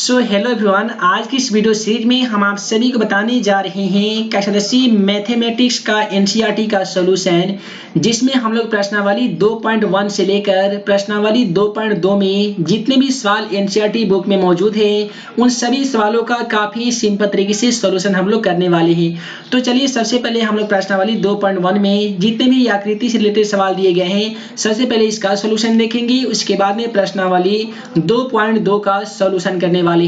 So hello everyone, आज की इस वीडियो सीरीज में हम आप सभी को बताने जा रहे हैं कक्षा 10वीं मैथमेटिक्स का एनसीईआरटी का सॉल्यूशन, जिसमें हम लोग प्रश्नावली 2.1 से लेकर प्रश्नावली 2.2 में जितने भी सवाल एनसीईआरटी बुक में मौजूद हैं उन सभी सवालों का काफ़ी सिंपल तरीके से सॉल्यूशन हम लोग करने वाले हैं। तो चलिए सबसे पहले हम लोग प्रश्नावली 2.1 में जितने भी आकृति से रिलेटेड सवाल दिए गए हैं सबसे पहले इसका सॉल्यूशन देखेंगे, उसके बाद में प्रश्नावली 2.2 का सॉल्यूशन करने वाले हैं।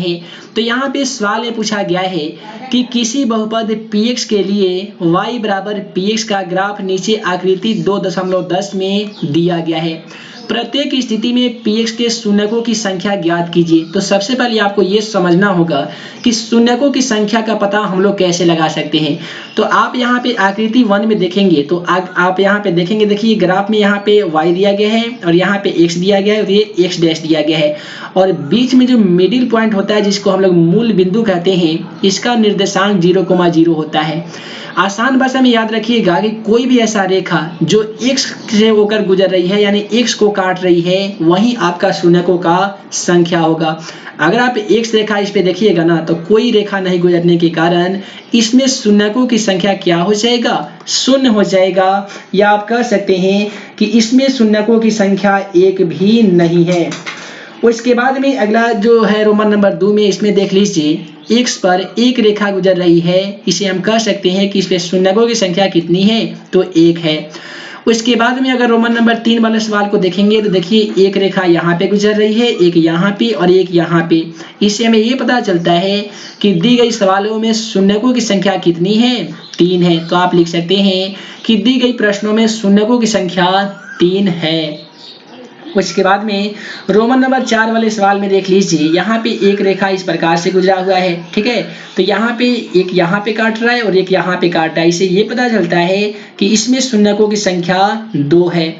तो यहाँ पे सवाल में पूछा गया है कि किसी बहुपद px के लिए y बराबर px का ग्राफ नीचे आकृति 2.10 में दिया गया है। प्रत्येक स्थिति में px के शून्यकों की संख्या ज्ञात कीजिए। तो सबसे पहले आपको ये समझना होगा कि शून्यकों की संख्या का पता हम लोग कैसे लगा सकते हैं। तो आप यहाँ पे आकृति 1 में देखेंगे तो आप यहाँ पे देखेंगे, देखिए ग्राफ में यहाँ पे y दिया गया है और यहाँ पे x दिया गया है और ये x डैश दिया गया है, और बीच में जो मिडिल पॉइंट होता है जिसको हम लोग मूल बिंदु कहते हैं, इसका निर्देशांक 0,0 होता है। आसान भाषा में याद रखिएगा कि कोई भी ऐसा रेखा जो x से होकर गुजर रही है यानी x को काट रही है वही आपका शून्यकों का संख्या होगा। अगर आप x रेखा इस पे देखिएगा ना तो कोई रेखा नहीं गुजरने के कारण इसमें शून्यकों की संख्या क्या हो जाएगा, शून्य हो जाएगा, या आप कह सकते हैं कि इसमें शून्यकों की संख्या एक भी नहीं है। उसके बाद में अगला जो है रोमन नंबर 2 में, इसमें देख लीजिए x पर एक रेखा गुजर रही है, इसे हम कह सकते हैं कि इस पे शून्यकों की संख्या कितनी है, तो 1 है। उसके बाद में अगर रोमन नंबर 3 वाले सवाल को देखेंगे तो देखिए एक रेखा यहाँ पे गुजर रही है, एक यहाँ पे और एक यहाँ पे। इससे हमें ये पता चलता है कि दी गई सवालों में शून्यकों की संख्या कितनी है, 3 है। तो आप लिख सकते हैं कि दी गई प्रश्नों में शून्यकों की संख्या 3 है। उसके बाद में रोमन नंबर 4 वाले सवाल में देख लीजिए, यहाँ पे एक रेखा इस प्रकार से गुजरा हुआ है, ठीक है। तो यहाँ पे एक यहाँ पे काट रहा है और एक यहाँ पे काट रहा है, इससे ये पता चलता है कि इसमें शून्यकों की संख्या 2 है।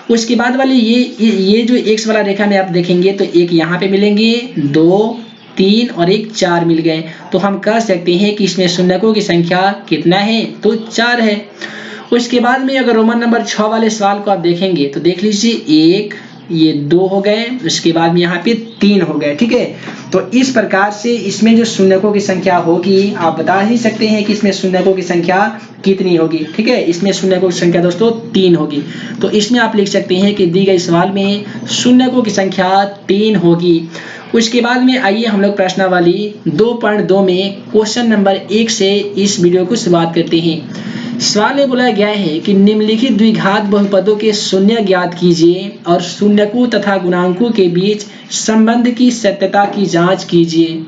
उसके बाद वाले ये जो x वाला रेखा में आप देखेंगे तो एक यहाँ पे मिलेंगे 2, 3 और एक 4 मिल गए। तो हम कह सकते हैं कि इसमें शून्यकों की संख्या कितना है, तो 4 है। उसके बाद में अगर रोमन नंबर 6 वाले सवाल को आप देखेंगे तो देख लीजिए 1, ये 2 हो गए, उसके बाद में यहाँ पे 3 हो गए, ठीक है। तो इस प्रकार से इसमें जो शून्यकों की संख्या होगी आप बता ही सकते हैं कि इसमें शून्यकों की संख्या कितनी होगी, ठीक है। इसमें शून्यकों की संख्या दोस्तों 3 होगी। तो इसमें आप लिख सकते हैं कि दी गई सवाल में शून्यकों की संख्या 3 होगी। उसके बाद में आइए हम लोग प्रश्नावली 2.2 में क्वेश्चन नंबर 1 से इस वीडियो को शुरुआत करते हैं। सवाल में बोला गया है कि निम्नलिखित द्विघात बहुपदों के शून्य ज्ञात कीजिए और शून्यकों तथा गुणांकों के बीच संबंध की सत्यता की जांच कीजिए।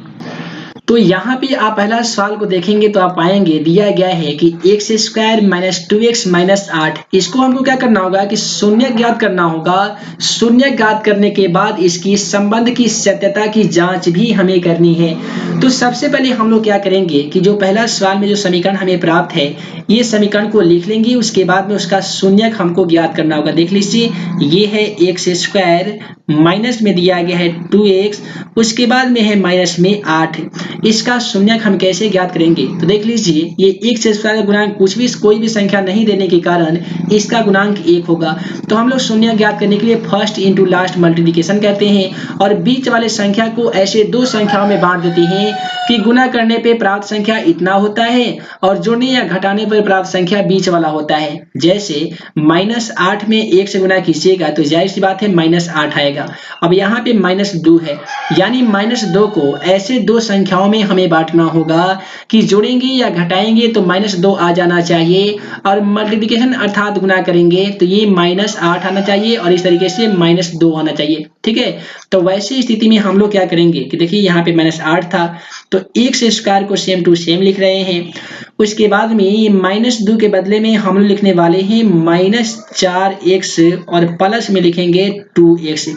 तो यहाँ पे आप पहला सवाल को देखेंगे तो आप पाएंगे दिया गया है कि x² - 2x - 8। इसको हमको क्या करना होगा कि शून्य ज्ञात करना होगा। शून्य ज्ञात करने के बाद इसकी संबंध की सत्यता की जांच भी हमें करनी है। तो सबसे पहले हम लोग क्या करेंगे कि जो पहला सवाल में जो समीकरण हमें प्राप्त है ये समीकरण को लिख लेंगे, उसके बाद में उसका शून्यक हमको ज्ञात करना होगा। देख लीजिए ये है x² माइनस में दिया गया है 2x, उसके बाद में है माइनस में 8। इसका शून्यक हम कैसे ज्ञात करेंगे, तो देख लीजिए ये x² का गुणांक कोई भी संख्या नहीं देने के कारण इसका गुणांक 1 होगा। तो हम लोग शून्य ज्ञात करने के लिए फर्स्ट इंटू लास्ट मल्टीप्लिकेशन करते हैं और बीच वाले संख्या को ऐसे 2 संख्याओं में बांट देते हैं कि गुना करने पे प्राप्त संख्या इतना होता है और जोड़ने या घटाने पर प्राप्त संख्या बीच वाला होता है। जैसे -8 में 1 से गुना कीजिएगा तो जाहिर सी बात है -8 आएगा। अब यहाँ पे -2 है, यानी -2 को ऐसे 2 संख्याओं में हमें बांटना होगा कि जोड़ेंगे या घटाएंगे तो -2 आ जाना चाहिए और मल्टीप्लिकेशन अर्थात गुना करेंगे तो ये -8 आना चाहिए और इस तरीके से -2 आना चाहिए, ठीक है। तो वैसी स्थिति में हम लोग क्या करेंगे कि देखिए यहाँ पे -8 था तो x² को सेम टू सेम लिख रहे हैं। उसके बाद में ये -2 के बदले में हम लोग लिखने वाले हैं -4x और प्लस में लिखेंगे 2x।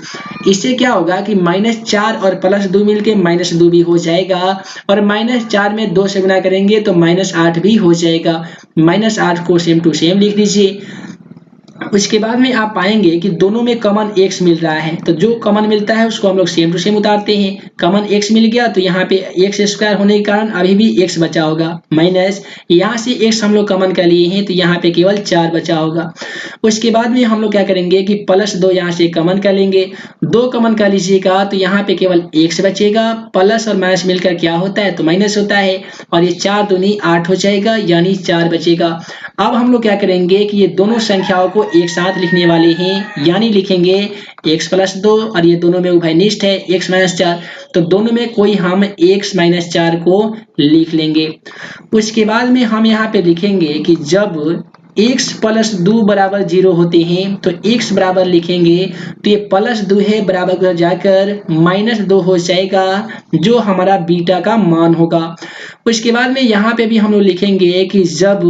इससे क्या होगा कि -4 और +2 मिलके -2 भी हो जाएगा और -4 में 2 से गुना करेंगे तो -8 भी हो जाएगा। -8 को सेम टू सेम लिख दीजिए। उसके बाद में आप पाएंगे कि दोनों में कॉमन x मिल रहा है, तो जो कॉमन मिलता है उसको हम लोग सेम टू सेम उतारते हैं। कॉमन x मिल गया तो यहाँ पे x स्क्वायर होने के कारण अभी भी x बचा होगा, माइनस यहाँ से x हम लोग कॉमन कर लिए हैं तो यहाँ पे केवल 4 बचा होगा। उसके बाद में हम लोग क्या करेंगे कि +2 यहाँ से कॉमन कर लेंगे, 2 कॉमन कर लीजिएगा तो यहाँ पे केवल x बचेगा, प्लस और माइनस मिलकर क्या होता है तो माइनस होता है, और ये 4 दूनी 8 हो जाएगा यानी 4 बचेगा। अब हम लोग क्या करेंगे कि ये दोनों संख्याओं को एक साथ लिखने वाले हैं, यानी लिखेंगे x + 2 और ये दोनों में उभयनिष्ठ है x - 4, तो दोनों में कोई हम x - 4 को लिख लेंगे। उसके बाद में हम यहाँ पे लिखेंगे कि जब x + 2 बराबर 0 होते हैं तो x बराबर लिखेंगे तो ये +2 है बराबर कर जाकर -2 हो जाएगा जो हमारा बीटा का मान होगा। उसके बाद में यहाँ पे भी हम लोग लिखेंगे कि जब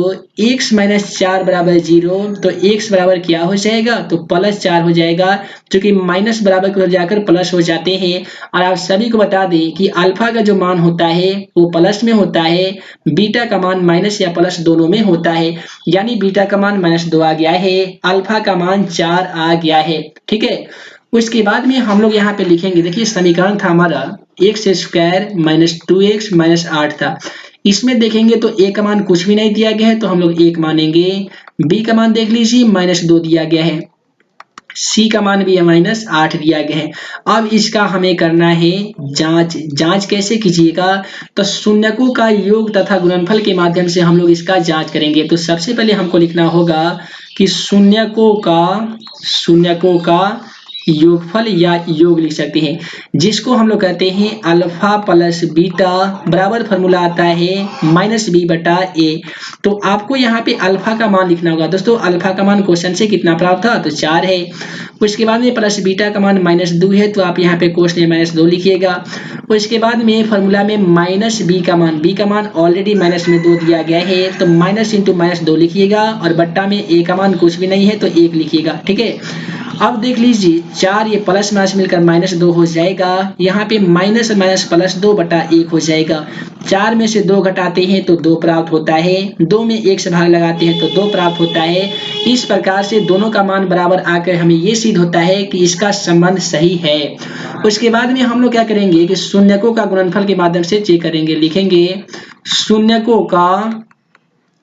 x - 4 बराबर 0 तो x बराबर क्या हो जाएगा तो +4 हो जाएगा, क्योंकि माइनस बराबर कर जाकर प्लस हो जाते हैं। और आप सभी को बता दें कि अल्फा का जो मान होता है वो प्लस में होता है, बीटा का मान माइनस या प्लस दोनों में होता है, यानी बीटा का मान -2 आ गया है, अल्फा का मान 4 आ गया है। ठीक है, उसके बाद में हम लोग यहाँ पे लिखेंगे, देखिए समीकरण था हमारा x² - 2x - 8 था। इसमें देखेंगे तो a का मान कुछ भी नहीं दिया गया है तो हम लोग 1 मानेंगे, b का मान देख लीजिए -2 दिया गया है, c का मान भी -8 दिया गया है। अब इसका हमें करना है जांच कैसे कीजिएगा तो शून्यकों का योग तथा गुणनफल के माध्यम से हम लोग इसका जांच करेंगे। तो सबसे पहले हमको लिखना होगा कि शून्यकों का योगफल या योग लिख सकते हैं, जिसको हम लोग कहते हैं अल्फा + बीटा बराबर फॉर्मूला आता है -b/a। तो आपको यहाँ पे अल्फा का मान लिखना होगा। दोस्तों अल्फा का मान क्वेश्चन से कितना प्राप्त था तो 4 है। उसके बाद में प्लस बीटा का मान -2 है तो आप यहाँ पे क्वेश्चन में -2 लिखिएगा। उसके बाद में फॉर्मूला में -b का मान ऑलरेडी -2 दिया गया है तो माइनस इंटू -2 लिखिएगा, और बट्टा में a का मान कुछ भी नहीं है तो 1 लिखिएगा। ठीक है, अब देख लीजिए 4 ये प्लस माइनस मिलकर -2 हो जाएगा, यहाँ पे माइनस +2/1 हो जाएगा। 4 में से 2 घटाते हैं तो 2 प्राप्त होता है, 2 में 1 से भाग लगाते हैं तो 2 प्राप्त होता है। इस प्रकार से दोनों का मान बराबर आकर हमें ये सिद्ध होता है कि इसका संबंध सही है। उसके बाद में हम लोग क्या करेंगे कि शून्यकों का गुणनफल के माध्यम से चेक करेंगे, लिखेंगे शून्यकों का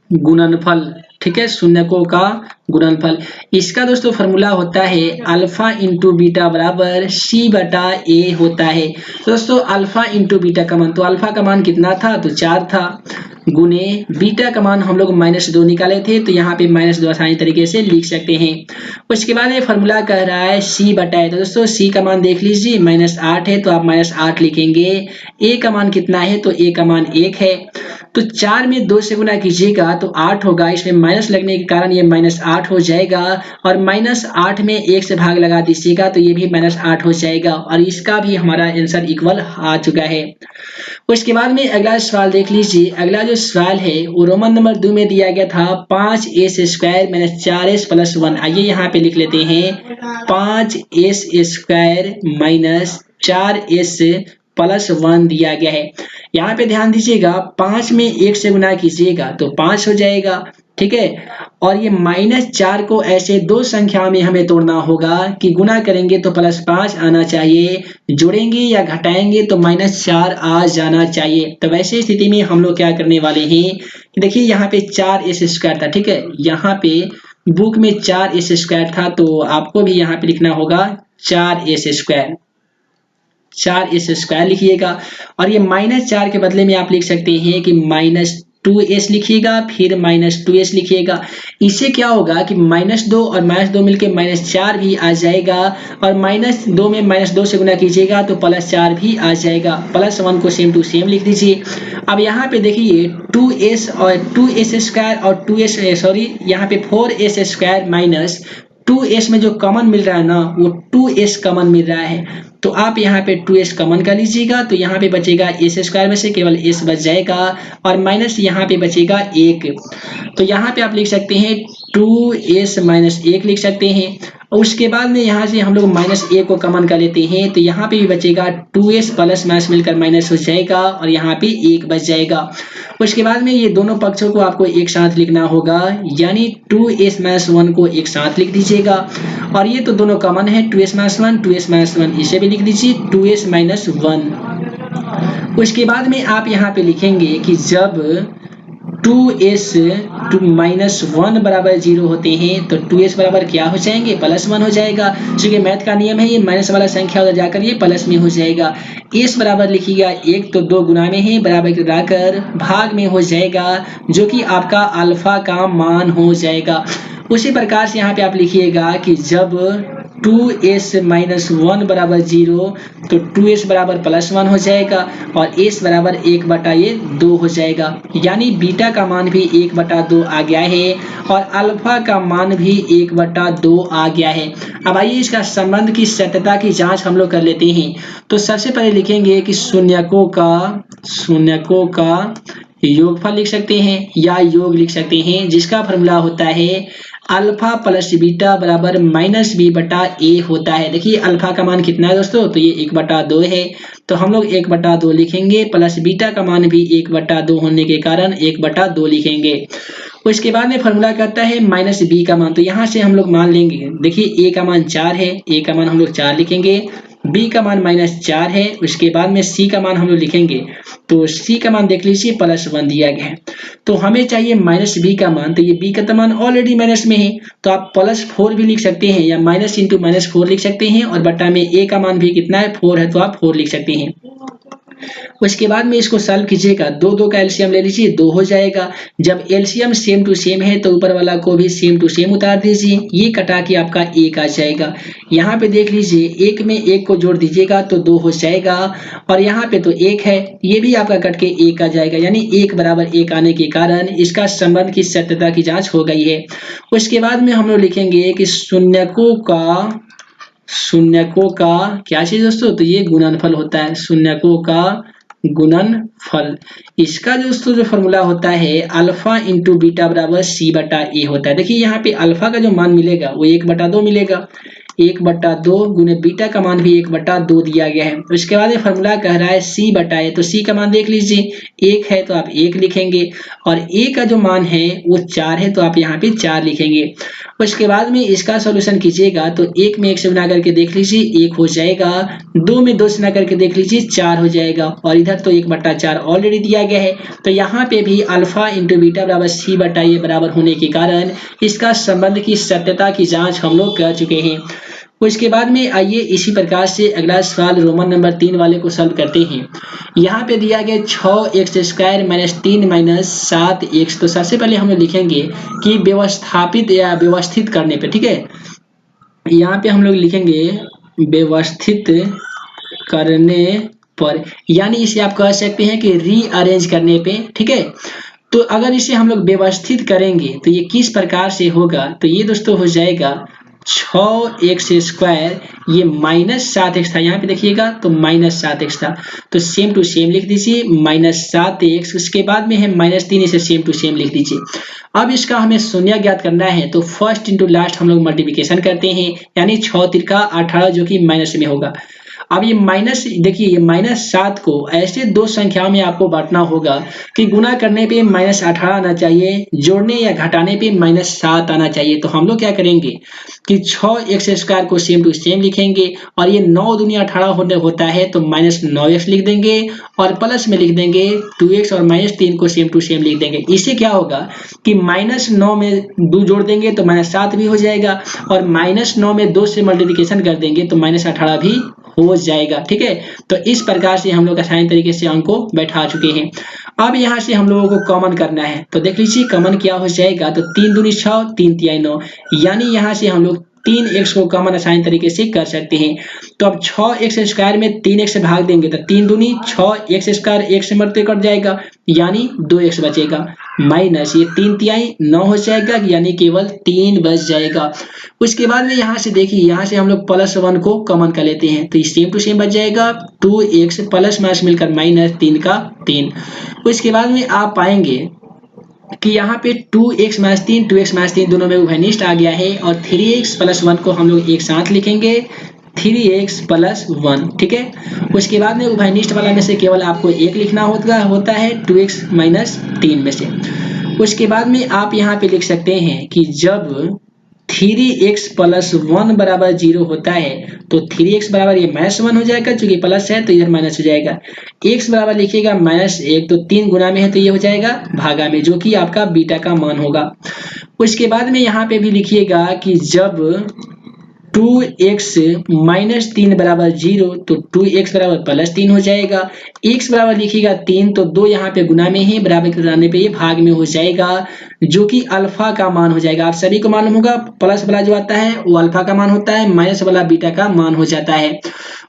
गुणनफल। ठीक है, शून्यकों का गुणनफल, इसका दोस्तों फॉर्मूला होता है अल्फा इंटू बीटा बराबर c/a होता है। तो दोस्तों अल्फा इंटू बीटा का मान, तो अल्फा का मान कितना था तो 4 था, गुने बीटा का मान हम लोग -2 निकाले थे तो यहाँ पे -2 आसानी तरीके से लिख सकते हैं। उसके बाद ये फॉर्मूला कह रहा है c/a, तो दोस्तों c का मान देख लीजिए -8 है तो आप -8 लिखेंगे। a का मान कितना है तो a का मान 1 है, तो 4 में 2 से गुना कीजिएगा तो 8 होगा, इसमें माइनस लगने के कारण ये -8 हो जाएगा, और -8 में 1 से भाग लगा दीजिएगा तो ये भी -8 हो जाएगा, और इसका भी हमारा आंसर इक्वल आ चुका है। उसके बाद में अगला सवाल देख लीजिए। अगला जो सवाल है वो रोमन नंबर 2 में दिया गया था 5s² - 4s + 1। आइए यहाँ पे लिख लेते हैं 5s² - 4s + 1 दिया गया है। यहाँ पे ध्यान दीजिएगा 5 में 1 से गुना कीजिएगा तो 5 हो जाएगा। ठीक है, और ये -4 को ऐसे दो संख्या में हमें तोड़ना होगा कि गुना करेंगे तो +5 आना चाहिए, जोड़ेंगे या घटाएंगे तो -4 आ जाना चाहिए। तो वैसे स्थिति में हम लोग क्या करने वाले हैं कि देखिए यहाँ पे 4s² था। ठीक है, यहाँ पे बुक में 4s² था तो आपको भी यहाँ पे लिखना होगा 4s²। 4s² लिखिएगा, और ये -4 के बदले में आप लिख सकते हैं कि -2s लिखिएगा, फिर -2s लिखिएगा। इससे क्या होगा कि -2 और -2 मिलके -4 भी आ जाएगा, और -2 में -2 से गुना कीजिएगा तो +4 भी आ जाएगा। +1 को सेम टू सेम लिख दीजिए। अब यहाँ पे देखिए 2s और 2s² और 2s सॉरी यहाँ पे 4s² - 2s में जो कॉमन मिल रहा है ना वो 2s कॉमन मिल रहा है, तो आप यहाँ पे 2s कॉमन कर लीजिएगा तो यहाँ पे बचेगा s² में से केवल s बच जाएगा, और माइनस यहाँ पे बचेगा 1। तो यहाँ पे आप लिख सकते हैं 2s माइनस 1 लिख सकते हैं। और उसके बाद में यहाँ से हम लोग माइनस ए को कॉमन कर लेते हैं, तो यहाँ पे भी बचेगा 2s प्लस माइनस मिलकर माइनस हो जाएगा और यहाँ पे 1 बच जाएगा। उसके बाद में ये दोनों पक्षों को आपको एक साथ लिखना होगा, यानी 2s माइनस 1 को एक साथ लिख दीजिएगा। और ये तो दोनों कॉमन है, 2s माइनस 1 2s माइनस 1, इसे भी लिख दीजिए 2s माइनस 1। उसके बाद में आप यहाँ पे लिखेंगे कि जब 2s माइनस 1 बराबर 0 होते हैं तो 2s बराबर क्या हो जाएंगे, प्लस 1 हो जाएगा। क्योंकि मैथ का नियम है, ये माइनस वाला संख्या उधर जाकर ये प्लस में हो जाएगा। s बराबर लिखिएगा 1 तो 2 गुना में है, बराबर लगाकर भाग में हो जाएगा, जो कि आपका अल्फा का मान हो जाएगा। उसी प्रकार से यहाँ पे आप लिखिएगा कि जब 2s माइनस 1 बराबर 0 तो 2s बराबर प्लस 1 हो जाएगा और s बराबर 1/2 हो जाएगा, यानी बीटा का मान भी 1/2 आ गया है और अल्फा का मान भी 1/2 आ गया है। अब आइए इसका संबंध की सत्यता की जांच हम लोग कर लेते हैं। तो सबसे पहले लिखेंगे कि शून्यकों का योगफल लिख सकते हैं या योग लिख सकते हैं, जिसका फॉर्मूला होता है अल्फा प्लस बीटा बराबर माइनस बी बटा ए होता है। देखिए अल्फा का मान कितना है दोस्तों, तो ये 1/2 है, तो हम लोग 1/2 लिखेंगे, प्लस बीटा का मान भी 1/2 होने के कारण 1/2 लिखेंगे। उसके बाद में फॉर्मूला कहता है माइनस बी का मान, तो यहाँ से हम लोग मान लेंगे, देखिए ए का मान 4 है, ए का मान हम लोग 4 लिखेंगे, बी का मान -4 है। उसके बाद में सी का मान हम लोग लिखेंगे, तो सी का मान देख लीजिए +1 दिया गया है, तो हमें चाहिए माइनस बी का मान, तो ये बी का मान ऑलरेडी माइनस में है, तो आप +4 भी लिख सकते हैं या माइनस इंटू -4 लिख सकते हैं, और बटा में ए का मान भी कितना है 4 है, तो आप 4 लिख सकते हैं। उसके बाद में इसको सॉल्व कीजिएगा, 2 का एलसीएम ले लीजिए, 2 हो जाएगा। जब एलसीएम सेम टू सेम है तो ऊपर वाला को भी सेम टू सेम उतार दीजिए, ये कटा के आपका 1 आ जाएगा। यहाँ पे देख लीजिए 1 में 1 को जोड़ दीजिएगा तो 2 हो जाएगा, और यहाँ पे तो 1 है, ये भी आपका कट के 1 आ जाएगा, यानी 1 बराबर 1 आने के कारण इसका संबंध की सत्यता की जांच हो गई है। उसके बाद में हम लोग लिखेंगे कि शून्यकों का क्या चीज दोस्तों, तो ये गुणनफल होता है, शून्यकों का गुणनफल। इसका दोस्तों जो फॉर्मूला होता है अल्फा इंटू बीटा बराबर सी बटा ए होता है। देखिए यहाँ पे अल्फा का जो मान मिलेगा वो 1/2 मिलेगा, 1/2 गुने बीटा का मान भी 1/2 दिया गया है। उसके बाद ये फॉर्मूला कह रहा है सी बटा ए, तो सी का मान देख लीजिए 1 है तो आप 1 लिखेंगे, और ए का जो मान है वो 4 है तो आप यहाँ पे 4 लिखेंगे। उसके बाद में इसका सॉल्यूशन कीजिएगा तो 1 में 1 से गुना करके देख लीजिए 1 हो जाएगा, 2 में 2 से गुना करके देख लीजिए 4 हो जाएगा, और इधर तो 1/4 ऑलरेडी दिया गया है, तो यहाँ पे भी अल्फा इंटू बीटा बराबर सी बटा ए बराबर होने के कारण इसका संबंध की सत्यता की जांच हम लोग कर चुके हैं। उसके बाद में आइए इसी प्रकार से अगला सवाल रोमन नंबर 3 वाले को सॉल्व करते हैं। यहाँ पे दिया गया 6x² - 3 - 7x। तो सबसे पहले हम लोग लिखेंगे कि व्यवस्थापित या व्यवस्थित करने पे, ठीक है, यहाँ पे हम लोग लिखेंगे व्यवस्थित करने पर, यानी इसे आप कह सकते हैं कि रीअरेंज करने पे, ठीक है। तो अगर इसे हम लोग व्यवस्थित करेंगे तो ये किस प्रकार से होगा, तो ये दोस्तों हो जाएगा 6x², ये -7x था, यहाँ पे देखिएगा तो -7x था, तो सेम टू सेम लिख दीजिए -7x। उसके बाद में है -3, इसे सेम टू सेम लिख दीजिए। अब इसका हमें शून्य ज्ञात करना है, तो फर्स्ट इंटू लास्ट हम लोग मल्टीप्लिकेशन करते हैं, यानी 6 × 3 = 18 जो कि माइनस में होगा। अब ये माइनस, देखिए ये -7 को ऐसे दो संख्याओं में आपको बांटना होगा कि गुना करने पे -18 आना चाहिए, जोड़ने या घटाने पे -7 आना चाहिए। तो हम लोग क्या करेंगे कि 6x² को सेम टू सेम लिखेंगे, और ये 9 दूनी 18 होता है तो -9x लिख देंगे, और प्लस में लिख देंगे 2x, और -3 को सेम टू सेम लिख देंगे। इससे क्या होगा कि -9 में 2 जोड़ देंगे तो -7 भी हो जाएगा, और -9 में 2 से मल्टीप्लिकेशन कर देंगे तो -18 भी हो जाएगा, ठीक है। तो इस प्रकार से हम लोग आसान तरीके से अंक को बैठा चुके हैं। अब यहाँ से हम लोगों को कॉमन करना है, तो देख लीजिए कॉमन क्या हो जाएगा, तो 3 दूनी 6, 3 तिहाई 9, यानी यहाँ से हम लोग 3x को कॉमन आसान तरीके से कर सकते हैं। तो अब 6x² में 3x से भाग देंगे तो 3 दूनी 6x², 1 से मरते कट जाएगा, यानी 2x बचेगा, माइनस ये 3 तिहाई 9 हो जाएगा, यानी केवल 3 बच जाएगा। उसके बाद में यहाँ से देखिए, यहाँ से हम लोग +1 को कॉमन कर लेते हैं, तो सेम टू सेम बच जाएगा 2x प्लस माइनस मिलकर -3 का 3। उसके बाद में आप पाएंगे कि यहाँ पे 2x माइनस 3 2x माइनस 3 दोनों में उभयनिष्ठ आ गया है और 3x प्लस 1 को हम लोग एक साथ लिखेंगे 3x प्लस 1, ठीक है। उसके बाद में उभयनिष्ठ वाला में से केवल आपको एक लिखना होता है 2x माइनस 3 में से। उसके बाद में आप यहाँ पे लिख सकते हैं कि जब 3x प्लस 1 बराबर 0 होता है तो 3x बराबर ये -1 हो जाएगा, चूंकि प्लस है तो इधर माइनस हो जाएगा। x बराबर लिखिएगा -1 तो 3 गुना में है तो ये हो जाएगा भागा में, जो कि आपका बीटा का मान होगा। उसके बाद में यहाँ पे भी लिखिएगा कि जब 2x माइनस 3 बराबर 0 तो 2x बराबर प्लस 3 हो जाएगा। x बराबर लिखिएगा 3 तो 2 यहाँ पे गुना में है, बराबर कराने पे ये भाग में हो जाएगा, जो कि अल्फा का मान हो जाएगा। आप सभी को मालूम होगा प्लस वाला जो आता है वो अल्फा का मान होता है, माइनस वाला बीटा का मान हो जाता है।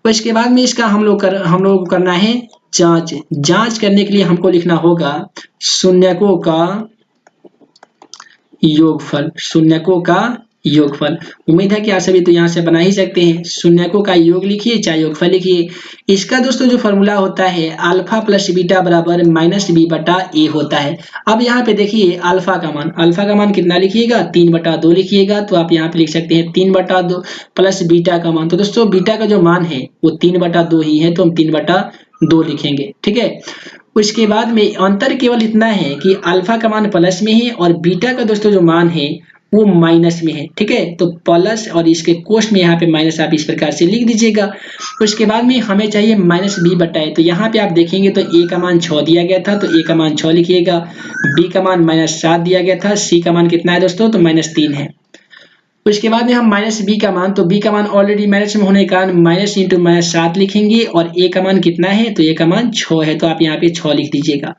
उसके बाद में इसका हम लोग को करना है जांच करने के लिए हमको लिखना होगा शून्यकों का योगफल। उम्मीद है कि आप सभी तो यहाँ से बना ही सकते हैं। शून्यकों का योग लिखिए चाहे योगफल लिखिए। इसका दोस्तों जो फॉर्मूला होता है अल्फा प्लस बीटा बराबर माइनस बी बटा ए होता है। अब यहाँ पे देखिए अल्फा का मान कितना लिखिएगा 3/2 लिखिएगा, तो आप यहाँ पे लिख सकते हैं 3/2 प्लस बीटा का मान। तो दोस्तों बीटा का जो मान है वो 3/2 ही है, तो हम 3/2 लिखेंगे, ठीक है। उसके बाद में अंतर केवल इतना है कि अल्फा का मान प्लस में है और बीटा का दोस्तों जो मान है वो माइनस में है, ठीक है। तो प्लस और इसके कोष्ठ में यहाँ पे माइनस आप इस प्रकार से लिख दीजिएगा। उसके बाद में हमें चाहिए माइनस बी बटा ए, तो यहाँ पे आप देखेंगे तो ए का मान 6 दिया गया था, तो ए का मान 6 लिखिएगा। बी का मान -7 दिया गया था, सी का मान कितना है दोस्तों तो -3 है। उसके बाद में हम माइनस बी का मान, तो बी का मान ऑलरेडी माइनस में होने के कारण माइनस इंटू -7 लिखेंगे और ए का मान कितना है तो ए का मान 6 है, तो आप यहाँ पे 6 लिख दीजिएगा।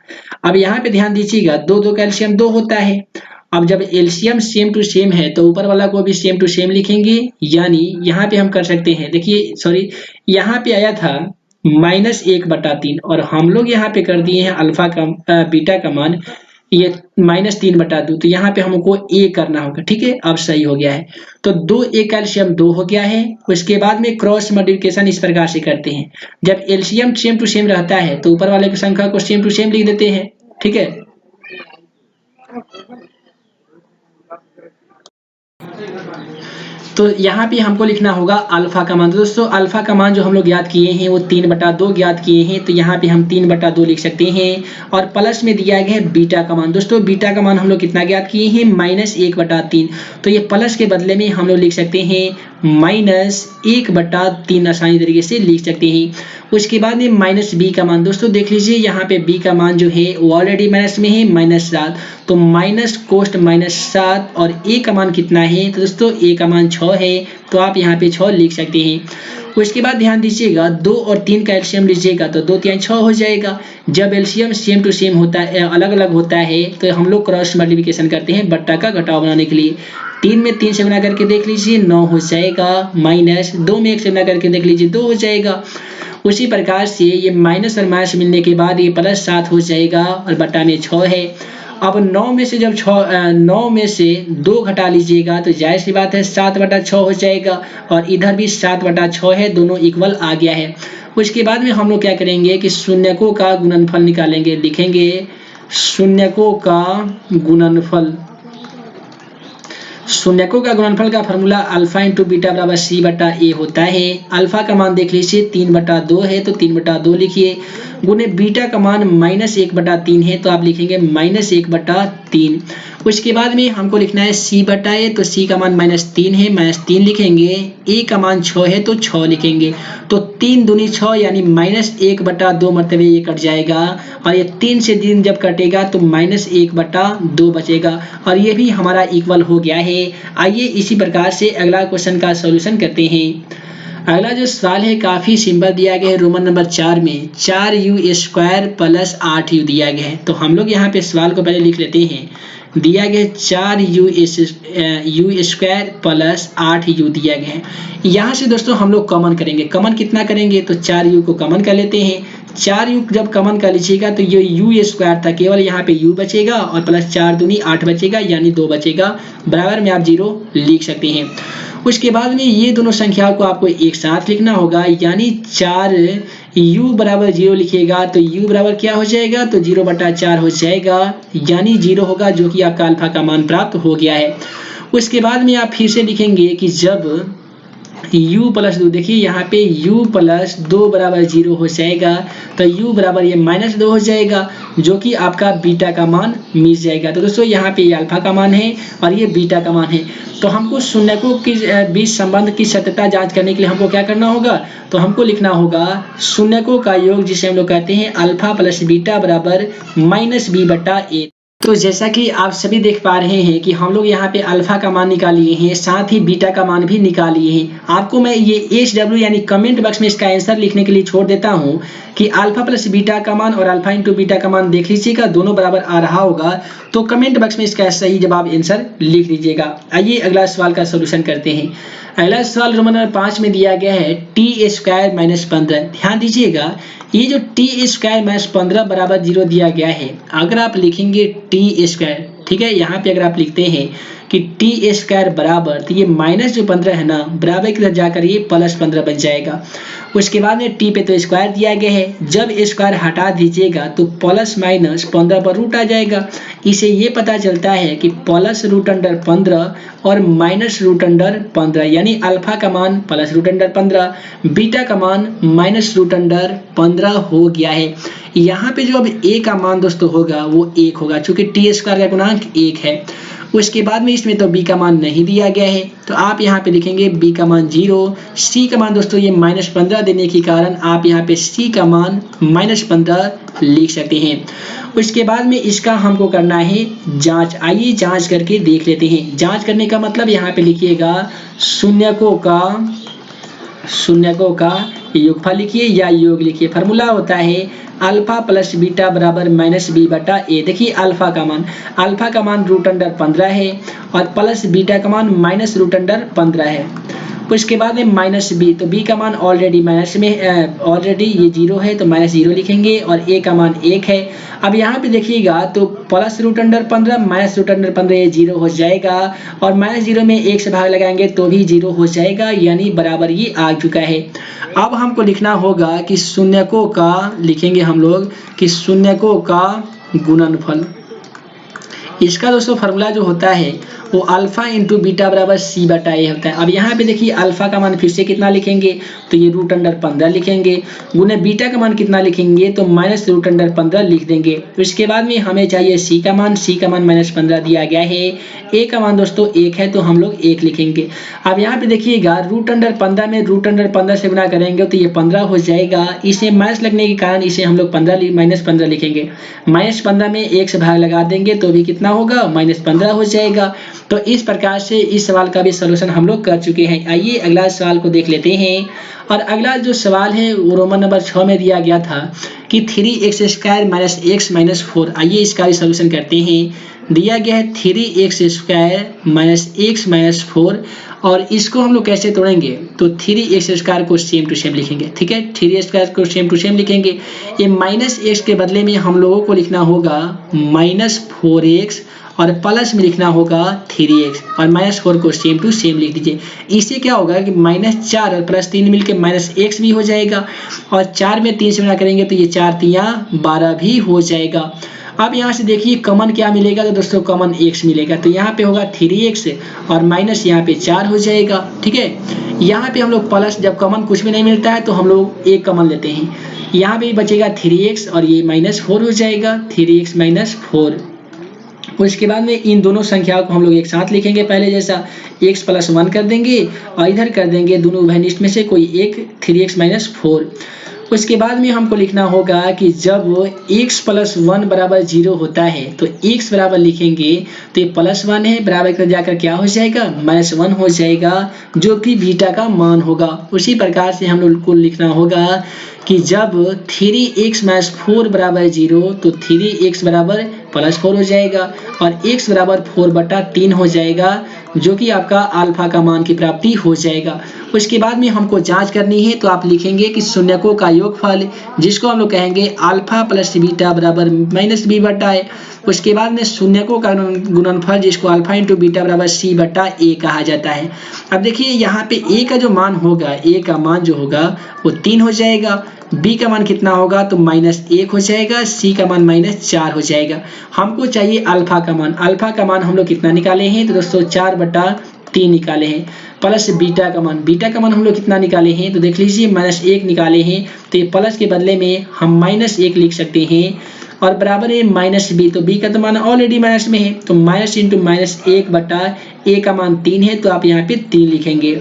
अब यहाँ पे ध्यान दीजिएगा 2 का एलसीएम 2 होता है। अब जब एलसीएम सेम टू सेम है तो ऊपर वाला को भी सेम टू सेम लिखेंगे, यानी यहाँ पे हम कर सकते हैं, देखिए सॉरी यहाँ पे आया था -1/3 और हम लोग यहाँ पे कर दिए हैं अल्फा का बीटा का मान ये -3/2, तो यहाँ पे हमको ए करना होगा, ठीक है। अब सही हो गया है, तो 2 का एलसीएम 2 हो गया है। उसके बाद में क्रॉस मल्टीप्लिकेशन इस प्रकार से करते हैं, जब एलसीएम सेम टू सेम रहता है तो ऊपर वाले की संख्या को सेम टू सेम लिख देते हैं, ठीक है। तो यहाँ पे हमको लिखना होगा अल्फा का मान। तो दोस्तों अल्फा का मान जो हम लोग ज्ञात किए हैं वो 3/2 ज्ञात किए हैं, तो यहाँ पे हम 3/2 लिख सकते हैं। और प्लस में दिया गया है बीटा का मान। दोस्तों बीटा का मान हम लोग कितना ज्ञात किए हैं -1/3, तो ये प्लस के बदले में हम लोग लिख सकते हैं -1/3 आसानी तरीके से लिख सकते हैं। उसके बाद में माइनस बी का मान, दोस्तों देख लीजिए यहाँ पे बी का मान जो है वो ऑलरेडी माइनस में है -7, तो माइनस कोष्ट -7 और ए का मान कितना है तो दोस्तों ए का मान 6 है, तो आप यहाँ पे 6 लिख सकते हैं। उसके बाद ध्यान दीजिएगा 2 और 3 का एलसीएम लीजिएगा तो 2 3 6 हो जाएगा। जब एलसीएम सेम टू सेम होता है अलग अलग होता है तो हम लोग क्रॉस मल्टीप्लिकेशन करते हैं बट्टा का घटाव बनाने के लिए। 3 में 3 से गुना करके देख लीजिए 9 हो जाएगा, माइनस 2 में 1 से गुना करके देख लीजिए 2 हो जाएगा। उसी प्रकार से ये माइनस और माइनस मिलने के बाद ये +7 हो जाएगा और बट्टा में 6 है। अब 9 में से जब 9 में से 2 घटा लीजिएगा तो जाहिर सी बात है 7/6 हो जाएगा और इधर भी 7/6 है, दोनों इक्वल आ गया है। उसके बाद में हम लोग क्या करेंगे कि शून्यकों का गुणनफल निकालेंगे, लिखेंगे शून्यकों का गुणनफल। शून्यकों का गुणनफल का फॉर्मूला अल्फा इंटू बीटा बराबर c/a होता है। अल्फा का मान देख लीजिए 3/2 है तो 3/2 लिखिए, गुने बीटा का मान -1/3 है तो आप लिखेंगे -1/3। उसके बाद में हमको लिखना है c/a, तो c का मान -3 है, -3 लिखेंगे। a का मान 6 है तो 6 लिखेंगे, तो 3 दूनी 6 यानी -1/2 मतलब ये कट जाएगा और ये 3 से 3 जब कटेगा तो -1/2 बचेगा और ये भी हमारा इक्वल हो गया है। आइए इसी प्रकार से अगला क्वेश्चन का सॉल्यूशन करते हैं। अगला जो सवाल है काफी सिंपल दिया गया है, रोमन नंबर 4 में 4u² + 8u दिया गया है। तो हम लोग यहाँ पे सवाल को पहले लिख लेते हैं। दिया गया 4u² + 8u दिया गया है। यहाँ से दोस्तों हम लोग कॉमन करेंगे, कॉमन कितना करेंगे तो 4u को कॉमन कर लेते हैं। 4 यू जब कॉमन कर लीजिएगा तो ये यू स्क्वायर था, केवल यहाँ पे यू बचेगा और प्लस 4 दूनी 8 बचेगा, यानी 2 बचेगा, बराबर में आप 0 लिख सकते हैं। उसके बाद में ये दोनों संख्याओं को आपको एक साथ लिखना होगा, यानी 4 u बराबर 0 लिखिएगा तो u बराबर क्या हो जाएगा, तो 0/4 हो जाएगा, यानी 0 होगा, जो कि आपका अल्फा का मान प्राप्त हो गया है। उसके बाद में आप फिर से लिखेंगे कि जब u प्लस 2, देखिए यहाँ पे u प्लस 2 बराबर 0 हो जाएगा तो u बराबर ये -2 हो जाएगा, जो कि आपका बीटा का मान मिल जाएगा। तो दोस्तों यहाँ पे ये अल्फा का मान है और ये बीटा का मान है। तो हमको शून्यकों के बीच संबंध की सत्यता जांच करने के लिए हमको क्या करना होगा, तो हमको लिखना होगा शून्यकों का योग, जिसे हम लोग कहते हैं अल्फा प्लस बीटा बराबर -b/a। तो जैसा कि आप सभी देख पा रहे हैं कि हम लोग यहाँ पे अल्फा का मान निकाल लिए हैं, साथ ही बीटा का मान भी निकाल लिए हैं। आपको मैं ये HW यानी कमेंट बॉक्स में इसका आंसर लिखने के लिए छोड़ देता हूँ कि अल्फा प्लस बीटा का मान और अल्फा इंटू बीटा का मान देख लीजिएगा, दोनों बराबर आ रहा होगा, तो कमेंट बॉक्स में इसका सही जवाब आंसर लिख लीजिएगा। आइए अगला सवाल का सोल्यूशन करते हैं। अगला सवाल रोमन नंबर 5 में दिया गया है t² - 15। ध्यान दीजिएगा, ये जो t² - 15 बराबर 0 दिया गया है, अगर आप लिखेंगे t², ठीक है, यहाँ पे अगर आप लिखते हैं कि t² बराबर, तो ये माइनस जो 15 है ना, बराबर की तरफ जाकर ये प्लस 15 बन जाएगा। उसके बाद में t पे तो स्क्वायर दिया गया है, जब स्क्वायर हटा दीजिएगा तो प्लस माइनस 15 पर रूट आ जाएगा। इसे ये पता चलता है कि प्लस रूट अंडर 15 और माइनस रूट अंडर 15, यानी अल्फा का मान प्लस रूट अंडर 15, बीटा का मान माइनस रूट अंडर 15 हो गया है। यहाँ पे जो अब a का मान दोस्तों होगा वो 1 होगा, चूंकि t² का गुणांक 1 है। उसके बाद में इसमें तो b का मान नहीं दिया गया है, तो आप यहाँ पे लिखेंगे b का मान 0, c का मान दोस्तों ये -15 देने के कारण आप यहाँ पे c का मान -15 लिख सकते हैं। उसके बाद में इसका हमको करना है जांच। आइए जांच करके देख लेते हैं। जांच करने का मतलब यहाँ पे लिखिएगा शून्यकों का योगफल लिखिए या योग लिखिए। फार्मूला होता है अल्फा प्लस बीटा बराबर -b/a। देखिए अल्फा का मान रूट अंडर 15 है और प्लस बीटा का मान माइनस रूट अंडर 15 है। उसके बाद में -b, तो b का मान ऑलरेडी माइनस में ऑलरेडी ये 0 है, तो -0 लिखेंगे और a का मान 1 है। अब यहाँ पे देखिएगा तो plus root under 15 minus root under 15 ये 0 हो जाएगा और -0 में 1 से भाग लगाएंगे तो भी 0 हो जाएगा, यानी बराबर ये आ चुका है। अब हमको लिखना होगा कि शून्यकों का, लिखेंगे हम लोग कि शून्यकों का गुणनफल। इसका दोस्तों फार्मूला जो होता है वो अल्फा इंटू बीटा बराबर c/a होता है। अब यहाँ पे देखिए अल्फा का मान फिर से कितना लिखेंगे, तो ये रूट अंडर 15 लिखेंगे, गुने बीटा का मान कितना लिखेंगे, तो माइनस रूट अंडर 15 लिख देंगे। तो इसके बाद में हमें चाहिए c का मान -15 दिया गया है, a का मान दोस्तों 1 है, तो हम लोग 1 लिखेंगे। अब यहाँ पे देखिएगा रूट अंडर 15 में रूट अंडर 15 से गुना करेंगे तो ये 15 हो जाएगा, इसे माइनस लगने के कारण इसे हम लोग -15 लिखेंगे। -15 में 1 से भाग लगा देंगे तो भी कितना होगा, -15 हो जाएगा। तो इस प्रकार से इस सवाल का भी सलूशन हम लोग कर चुके हैं। आइए अगला सवाल को देख लेते हैं। और अगला जो सवाल है वो रोमन नंबर 6 में दिया गया था कि 3x² - x - 4। आइए इसका भी सलूशन करते हैं। दिया गया है 3x² - x - 4 और इसको हम लोग कैसे तोड़ेंगे, तो 3x² को सेम टू सेम लिखेंगे, ठीक है, 3x² को सेम टू सेम लिखेंगे। ये -x के बदले में हम लोगों को लिखना होगा -4x और प्लस में लिखना होगा 3x और -4 को सेम टू सेम लिख दीजिए। इससे क्या होगा कि -4 और +3 मिलके -x भी हो जाएगा और 4 में 3 से गुणा करेंगे तो ये 4 3 12 भी हो जाएगा। अब यहाँ से देखिए कॉमन क्या मिलेगा, तो दोस्तों कॉमन x मिलेगा, तो यहाँ पे होगा 3x और माइनस यहाँ पे 4 हो जाएगा, ठीक है। यहाँ पे हम लोग प्लस, जब कॉमन कुछ भी नहीं मिलता है तो हम लोग एक कॉमन लेते हैं, यहाँ पे बचेगा 3x और ये -4 हो जाएगा, 3x - 4। उसके बाद में इन दोनों संख्याओं को हम लोग एक साथ लिखेंगे, पहले जैसा x + 1 कर देंगे और इधर कर देंगे दोनों उभयनिष्ठ में से कोई एक 3x - 4। उसके बाद में हमको लिखना होगा कि जब x + 1 = 0 होता है तो x बराबर लिखेंगे तो ये +1 है, बराबर कर जाकर क्या हो जाएगा, -1 हो जाएगा, जो कि बीटा का मान होगा। उसी प्रकार से हम लोग को लिखना होगा कि जब 3x - 4 = 0 तो 3x + 4 हो जाएगा और x = 4/3 हो जाएगा, जो कि आपका अल्फा का मान की प्राप्ति हो जाएगा। उसके बाद में हमको जांच करनी है, तो आप लिखेंगे कि शून्यकों का योगफल, जिसको हम लोग कहेंगे अल्फा प्लस बीटा बराबर माइनस बी बटा ए। उसके बाद में शून्यकों का गुणनफल, जिसको अल्फा इंटू बीटा बराबर सी बटा ए कहा जाता है। अब देखिए यहाँ पे ए का जो मान होगा, ए का मान जो होगा वो 3 हो जाएगा, बी का मान कितना होगा तो -1 हो जाएगा, सी का मान -4 हो जाएगा। हमको चाहिए अल्फा का मान। अल्फा का मान हम लोग कितना निकाले हैं तो दोस्तों 4/3 निकाले हैं, प्लस बीटा का मान। बीटा का मान हम लोग कितना निकाले हैं तो देख लीजिए -1 निकाले हैं, तो ये प्लस के बदले में हम -1 लिख सकते हैं और बराबर है -b। तो b का तो मान ऑलरेडी माइनस में है, तो माइनस इंटू -1 बटा a का मान 3 है, तो आप यहाँ पे 3 लिखेंगे।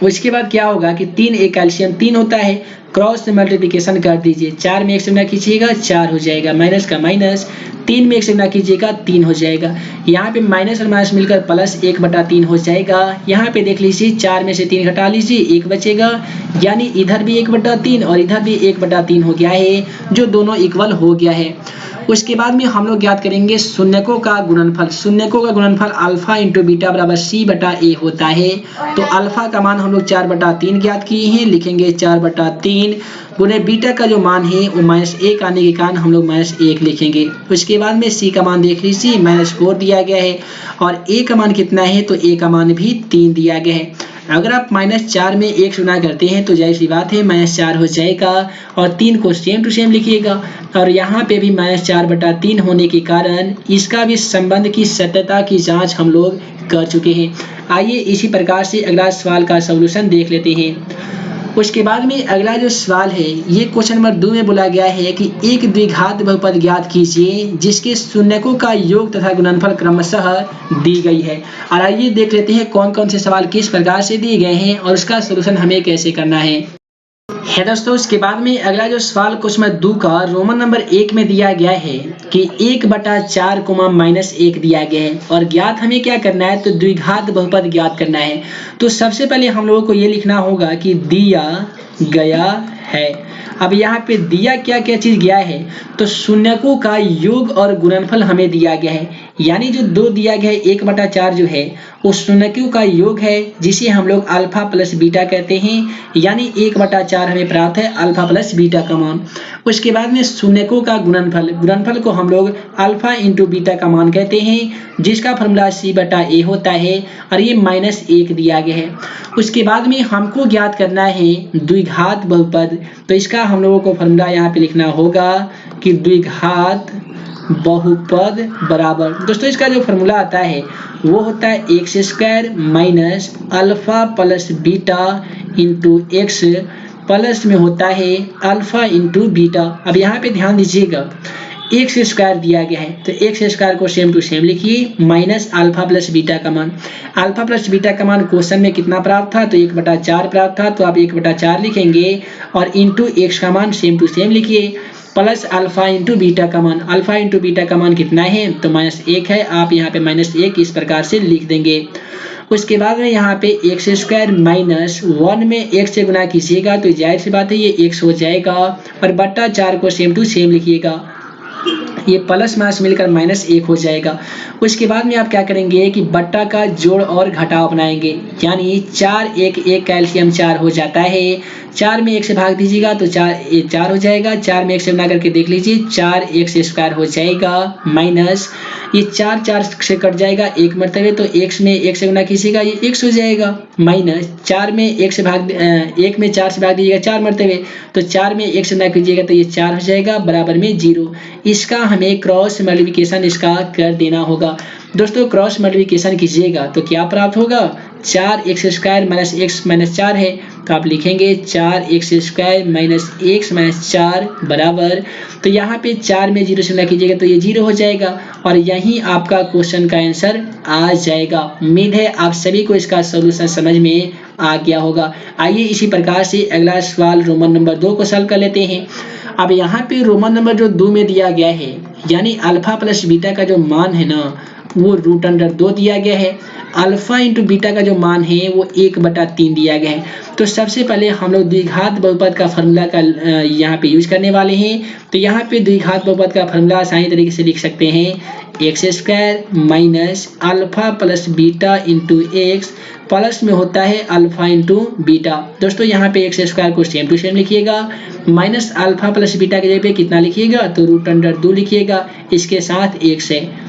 उसके बाद क्या होगा कि 3 एक कैल्शियम 3 होता है, क्रॉस मल्टीप्लिकेशन कर दीजिए, 4 में 1 से गुणा कीजिएगा 4 हो जाएगा, माइनस का माइनस, 3 में 1 से गुणा कीजिएगा 3 हो जाएगा। यहाँ पे माइनस और माइनस मिलकर प्लस 1/3 हो जाएगा। यहाँ पे देख लीजिए 4 में से 3 घटा लीजिए, 1 बचेगा, यानी इधर भी 1/3 और इधर भी 1/3 हो गया है, जो दोनों इक्वल हो गया है। उसके बाद में हम लोग ज्ञात करेंगे शून्यकों का गुणनफल। शून्यकों का गुणनफल अल्फा इंटू बीटा बराबर सी बटा ए होता है। तो अल्फा का मान हम लोग 4/3 ज्ञात किए हैं, लिखेंगे 4/3 गुणे बीटा का जो मान है वो -1 आने के कारण हम लोग -1 लिखेंगे। उसके बाद में सी का मान देख लीजिए -4 दिया गया है और ए का मान कितना है तो ए का मान भी 3 दिया गया है। अगर आप -4 में 1 से गुणा करते हैं तो जाहिर सी बात है -4 हो जाएगा और 3 को सेम टू सेम लिखिएगा। और यहाँ पे भी -4/3 होने के कारण इसका भी संबंध की सत्यता की जांच हम लोग कर चुके हैं। आइए इसी प्रकार से अगला सवाल का सॉल्यूशन देख लेते हैं। उसके बाद में अगला जो सवाल है, ये क्वेश्चन नंबर 2 में बोला गया है कि एक द्विघात बहुपद ज्ञात कीजिए जिसके शून्यकों का योग तथा गुणनफल क्रमशः दी गई है। और आइए देख लेते हैं कौन कौन से सवाल किस प्रकार से दिए गए हैं और उसका सलूशन हमें कैसे करना है। दोस्तों उसके बाद में अगला जो सवाल क्वेश्चन नंबर 2 का रोमन नंबर 1 में दिया गया है कि 1/4 -1 दिया गया है और ज्ञात हमें क्या करना है तो द्विघात बहुपद ज्ञात करना है। तो सबसे पहले हम लोगों को ये लिखना होगा कि दिया गया है। अब यहाँ पे दिया क्या क्या चीज गया है तो शून्यकों का योग और गुणनफल हमें दिया गया है, यानी जो 2 दिया गया है 1/4 जो है वो शून्यकों का योग है, जिसे हम लोग अल्फा प्लस बीटा कहते हैं, यानी 1/4 हमें प्राप्त है अल्फा प्लस बीटा का मान। उसके बाद में शून्यकों का गुणनफल, गुणनफल को हम लोग अल्फा इंटू बीटा का मान कहते हैं, जिसका फॉर्मूला c/a होता है और ये -1 दिया गया है। उसके बाद में हमको ज्ञात करना है द्विघात बहुपद, तो इसका हम लोगों को फॉर्मूला यहाँ पे लिखना होगा कि द्विघात बहुपद बराबर, दोस्तों इसका जो फॉर्मूला आता है वो होता है x² minus alpha plus beta into x plus में होता है अल्फा इंटू बीटा। अब यहाँ पे ध्यान दीजिएगा x² दिया गया है तो x² को सेम टू सेम लिखिए माइनस अल्फा प्लस बीटा का मान। अल्फा प्लस बीटा का मान क्वेश्चन में कितना प्राप्त था तो 1/4 प्राप्त था, तो आप 1/4 लिखेंगे और इंटू x का मान सेम टू सेम लिखिए प्लस अल्फा इंटू बीटा का मान। अल्फा इंटू बीटा का मान कितना है तो -1 है, आप यहाँ पे -1 इस प्रकार से लिख देंगे। उसके बाद में यहाँ पे x² माइनस 1 में 1 से गुना कीजिएगा तो जाहिर सी बात है ये x हो जाएगा और बट्टा 4 को सेम टू सेम लिखिएगा, ये प्लस माइनस मिलकर -1 हो जाएगा। उसके बाद में आप क्या करेंगे कि बट्टा का जोड़ और घटाव बनाएंगे, यानी 4 1 कैल्शियम 4 हो जाता है, 4 में 1 से भाग दीजिएगा तो 4 हो जाएगा, 4 में 1 से गुणा करके देख लीजिए 4x² हो जाएगा माइनस ये 4 से कट जाएगा 1 मरतबे, तो x में 1 से गुणा कीजिएगा ये x हो जाएगा माइनस 4 में 1 में 4 से भाग दीजिएगा 4 मरतबे, तो 4 में 1 से गुणा कीजिएगा तो ये 4 हो जाएगा बराबर में 0। इसका हमें क्रॉस मल्टीप्लिकेशन इसका कर देना होगा। दोस्तों क्रॉस मल्टीप्लिकेशन कीजिएगा तो क्या प्राप्त होगा 4x² माइनस x माइनस 4 है, तो आप लिखेंगे 4x² माइनस x माइनस 4 बराबर, तो यहाँ पे 4 में 0 से गुणा कीजिएगा तो ये 0 हो जाएगा और यहीं आपका क्वेश्चन का आंसर आ जाएगा। उम्मीद है आप सभी को इसका सॉल्यूशन समझ में आ गया होगा। आइए इसी प्रकार से अगला सवाल रोमन नंबर 2 को सॉल्व कर लेते हैं। अब यहाँ पे रोमन नंबर जो 2 में दिया गया है, यानी अल्फा प्लस बीटा का जो मान है ना वो √2 दिया गया है। अल्फा इंटू बीटा का जो मान है वो 1/3 दिया गया है। तो सबसे पहले हम लोग द्विघात बहुपद का फॉर्मूला का यहाँ पे यूज करने वाले हैं। तो यहाँ पे द्विघात बहुपद का फॉर्मूला आसानी तरीके से लिख सकते हैं, x² minus alpha plus beta into x plus में होता है अल्फा इंटू बीटा। दोस्तों यहाँ पे x² को सेम टू सेम लिखिएगा, माइनस अल्फा प्लस बीटा के जगह पे कितना लिखिएगा तो √2 लिखिएगा, इसके साथ 1 है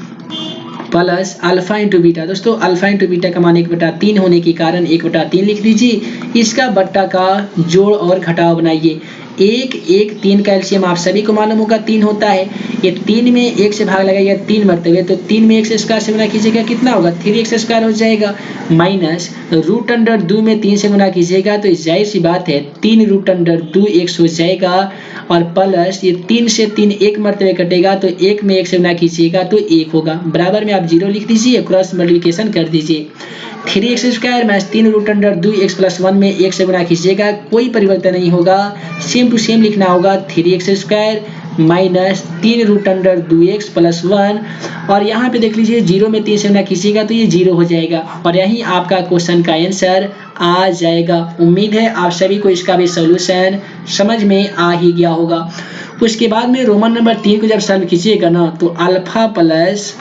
प्लस अल्फा इंटू बीटा। दोस्तों अल्फा इंटू बीटा का मान 1/3 होने के कारण 1/3 लिख दीजिए। इसका बट्टा का जोड़ और घटाव बनाइए। 1 1 3 का एलसीएम आप सभी को मालूम होगा 3 होता है। ये 3 में 1 से भाग लगाइए 3 मरतबे, तो 3 में x² से गुना कीजिएगा कितना होगा 3x² हो जाएगा, माइनस √2 में 3 से गुना कीजिएगा तो जाहिर सी बात है 3√2 x हो जाएगा, और प्लस ये 3 से 3 1 मरतबे कटेगा तो 1 में 1 से गुना कीजिएगा तो 1 होगा। बराबर में आप 0 लिख दीजिए, क्रॉस मल्टीप्लिकेशन कर दीजिए। 3x² माइनस 3√2 x प्लस 1 में 1 से गुना कीजिएगा, कोई परिवर्तन नहीं होगा, सेम टू सेम लिखना होगा 3x² माइनस 3√2 x प्लस 1, और यहाँ पे देख लीजिए 0 में 3 से गुना कीजिएगा तो ये 0 हो जाएगा, और यही आपका क्वेश्चन का आंसर आ जाएगा। उम्मीद है आप सभी को इसका भी सॉल्यूशन समझ में आ ही गया होगा। उसके बाद में रोमन नंबर 3 को जब सॉल्व कीजिएगा ना तो अल्फा प्लस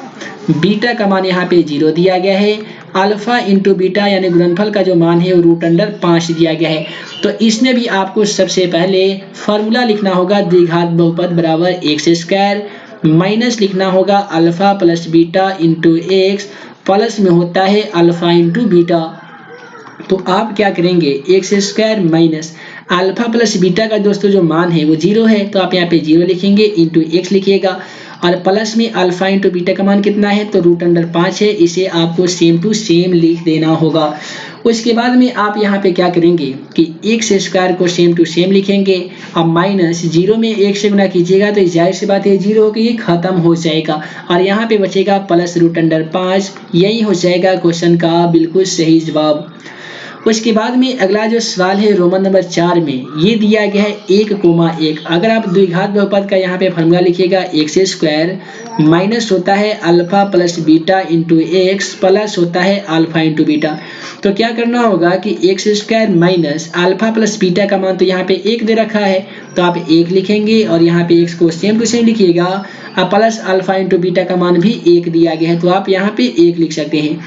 बीटा का मान यहाँ पे 0 दिया गया है, अल्फा इंटू बीटा यानी गुणनफल का जो मान है वो √5 दिया गया है। तो इसमें भी आपको सबसे पहले फॉर्मूला लिखना होगा द्विघात बहुपद बराबर x² माइनस लिखना होगा alpha plus beta into x plus में होता है अल्फा इंटू बीटा। तो आप क्या करेंगे x² minus alpha plus beta का दोस्तों जो मान है वो 0 है, तो आप यहाँ पे 0 लिखेंगे इंटू एक्स लिखिएगा, और प्लस में अल्फा इंटू बीटा का मान कितना है तो √5 है, इसे आपको सेम टू सेम लिख देना होगा। उसके बाद में आप यहाँ पे क्या करेंगे कि x² को सेम टू सेम लिखेंगे, अब माइनस 0 में 1 से गुना कीजिएगा तो जाहिर सी बात है 0 होकर ये खत्म हो जाएगा, और यहाँ पे बचेगा प्लस √5। यही हो जाएगा क्वेश्चन का बिल्कुल सही जवाब। उसके बाद में अगला जो सवाल है रोमन नंबर 4 में ये दिया गया है 1,1। अगर आप द्विघात बहुपद का यहाँ पे फॉर्मूला लिखिएगा x² माइनस होता है alpha plus beta into x plus होता है अल्फा इंटू बीटा। तो क्या करना होगा कि x² minus alpha plus beta का मान तो यहाँ पे 1 दे रखा है, तो आप 1 लिखेंगे और यहाँ पे x को सेम टू सेम लिखिएगा, प्लस अल्फा इंटू बीटा का मान भी 1 दिया गया है, तो आप यहाँ पे 1 लिख सकते हैं।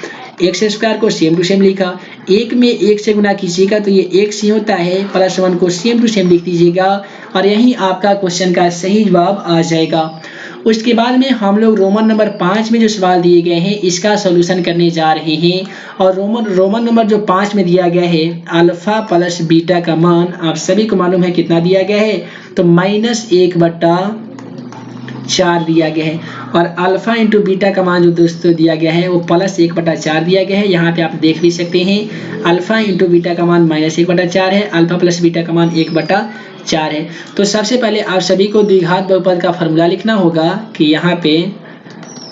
x² को सेम टू सेम लिखा, 1 में 1 से गुना कीजिएगा तो ये 1 ही होता है, प्लस 1 को सेम टू सेम लिख दीजिएगा, और यही आपका क्वेश्चन का सही जवाब आ जाएगा। उसके बाद में हम लोग रोमन नंबर 5 में जो सवाल दिए गए हैं इसका सॉल्यूशन करने जा रहे हैं, और रोमन नंबर जो 5 में दिया गया है अल्फा प्लस बीटा का मान आप सभी को मालूम है कितना दिया गया है तो -1/4 दिया गया है, और अल्फा इंटू बीटा का मान जो दोस्तों दिया गया है वो +1/4 दिया गया है। यहाँ पे आप देख भी सकते हैं अल्फा इंटू बीटा का मान -1/4 है, अल्फा प्लस बीटा का मान 1/4 है। तो सबसे पहले आप सभी को द्विघात बहुपद का फॉर्मूला लिखना होगा कि यहाँ पे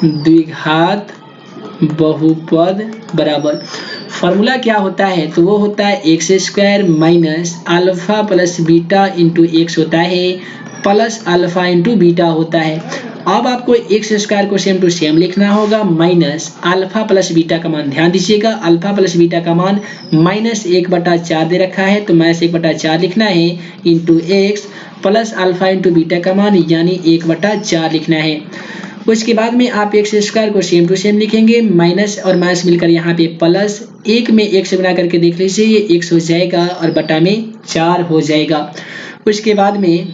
द्विघात बहुपद बराबर फॉर्मूला क्या होता है तो वो होता है x² minus alpha plus beta into x होता है प्लस अल्फा इंटू बीटा होता है। अब आपको x² को सेम टू सेम लिखना होगा, माइनस अल्फा प्लस बीटा का मान ध्यान दीजिएगा, अल्फा प्लस बीटा का मान -1/4 दे रखा है तो -1/4 लिखना है into x plus alpha into beta का मान यानी 1/4 लिखना है। उसके बाद में आप x² को सेम टू सेम लिखेंगे, माइनस और माइनस मिलकर यहाँ पे प्लस, 1 में 1 से गुना करके देख लीजिए ये x हो जाएगा और बटा में 4 हो जाएगा। उसके बाद में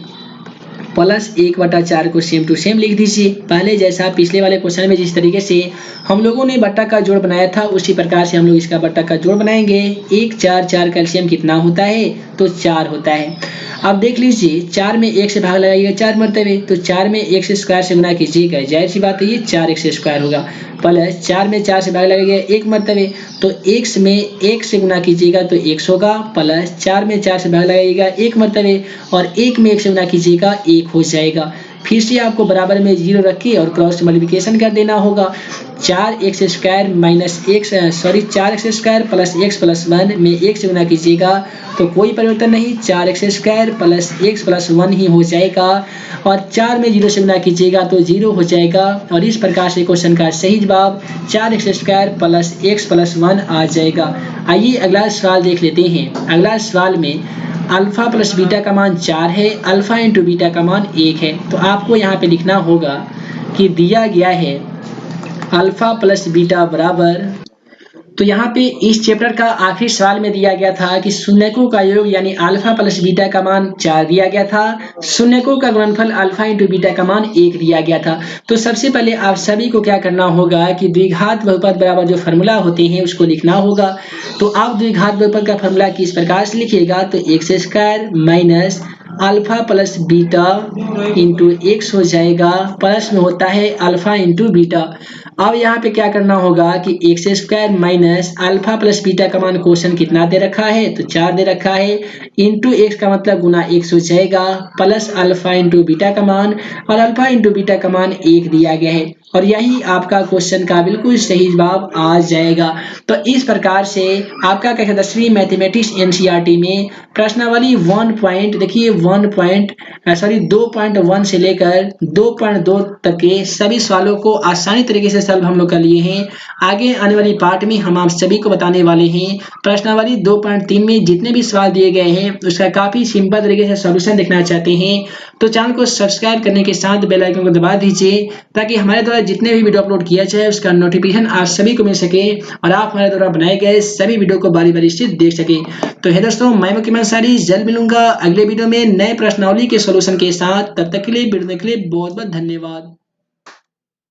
प्लस 1/4 को सेम टू सेम लिख दीजिए, पहले जैसा पिछले वाले क्वेश्चन में जिस तरीके से हम लोगों ने बट्टा का जोड़ बनाया था उसी प्रकार से हम लोग इसका बट्टा का जोड़ बनाएंगे। 1 4 4 कैल्शियम कितना होता है तो 4 होता है। अब देख लीजिए 4 में 1 से भाग लगाइएगा 4 मरतबे, तो 4 में x² से गुना कीजिएगा, जाहिर सी बात है ये 4x² होगा, प्लस 4 में 4 से भाग लगाइएगा 1 मरतबे, तो x में 1 से गुना कीजिएगा तो x होगा, प्लस 4 में 4 से भाग लगाइएगा 1 मरतबे और 1 में 1 से गुना कीजिएगा 1 हो जाएगा। फिर से आपको बराबर में 0 रख के और क्रॉस मल्टीप्लिकेशन कर देना होगा। 4x² minus x 4x² plus x plus 1 में 1 से गुना कीजिएगा तो कोई परिवर्तन नहीं, 4x² प्लस x प्लस 1 ही हो जाएगा। और 4 में 0 से गुना कीजिएगा तो 0 हो जाएगा। और इस प्रकार से क्वेश्चन का सही जवाब 4x² प्लस x प्लस 1 आ जाएगा। आइए अगला सवाल देख लेते हैं। अगला सवाल में अल्फा प्लस बीटा का मान 4 है, अल्फा इंटू बीटा का मान 1 है। तो आपको यहाँ पे लिखना होगा कि दिया गया है अल्फा प्लस बीटा बराबर, तो यहाँ पे इस चैप्टर का आखिरी सवाल में दिया गया था कि शून्यकों का योग यानी अल्फा प्लस बीटा का मान 4 दिया गया था, शून्यकों का गुणनफल अल्फा इंटू बीटा का मान 1 दिया गया था। तो सबसे पहले आप सभी को क्या करना होगा कि द्विघात बहुपद बराबर जो फॉर्मूला होते हैं उसको लिखना होगा। तो आप द्विघात बहुपद का फॉर्मूला किस प्रकार से लिखिएगा तो x² minus alpha plus beta into x हो जाएगा, प्लस में होता है अल्फा इंटू बीटा। अब यहाँ पे क्या करना होगा कि x² minus alpha plus beta का मान क्वेश्चन कितना दे रखा है तो 4 दे रखा है, इंटू x का मतलब गुना x हो जाएगा, प्लस अल्फा इंटू बीटा का मान, और अल्फा इंटू बीटा का मान 1 दिया गया है। और यही आपका क्वेश्चन का बिल्कुल सही जवाब आ जाएगा। तो इस प्रकार से आपका कक्षा 10वीं मैथमेटिक्स एनसीईआरटी में प्रश्नावली 2.1 से लेकर 2.2 तक के सभी सवालों को आसानी तरीके से सॉल्व हम लोग कर लिए हैं। आगे आने वाली पार्ट में हम आप सभी को बताने वाले हैं प्रश्नावली 2.3 में जितने भी सवाल दिए गए हैं उसका काफी सिंपल तरीके से सॉल्यूशन देखना चाहते हैं तो चैनल को सब्सक्राइब करने के साथ बेल आइकन को दबा दीजिए ताकि हमारे द्वारा जितने भी वीडियो अपलोड किया जाए उसका नोटिफिकेशन आप सभी को मिल सके और आप हमारे द्वारा बनाए गए सभी वीडियो को बारी बारी से देख सके। तो है दोस्तों, मैं मुकीम अंसारी जल्द मिलूंगा अगले वीडियो में नए प्रश्नावली के सॉल्यूशन के साथ। तब तक के लिए वीडियो देखने के लिए बहुत बहुत धन्यवाद।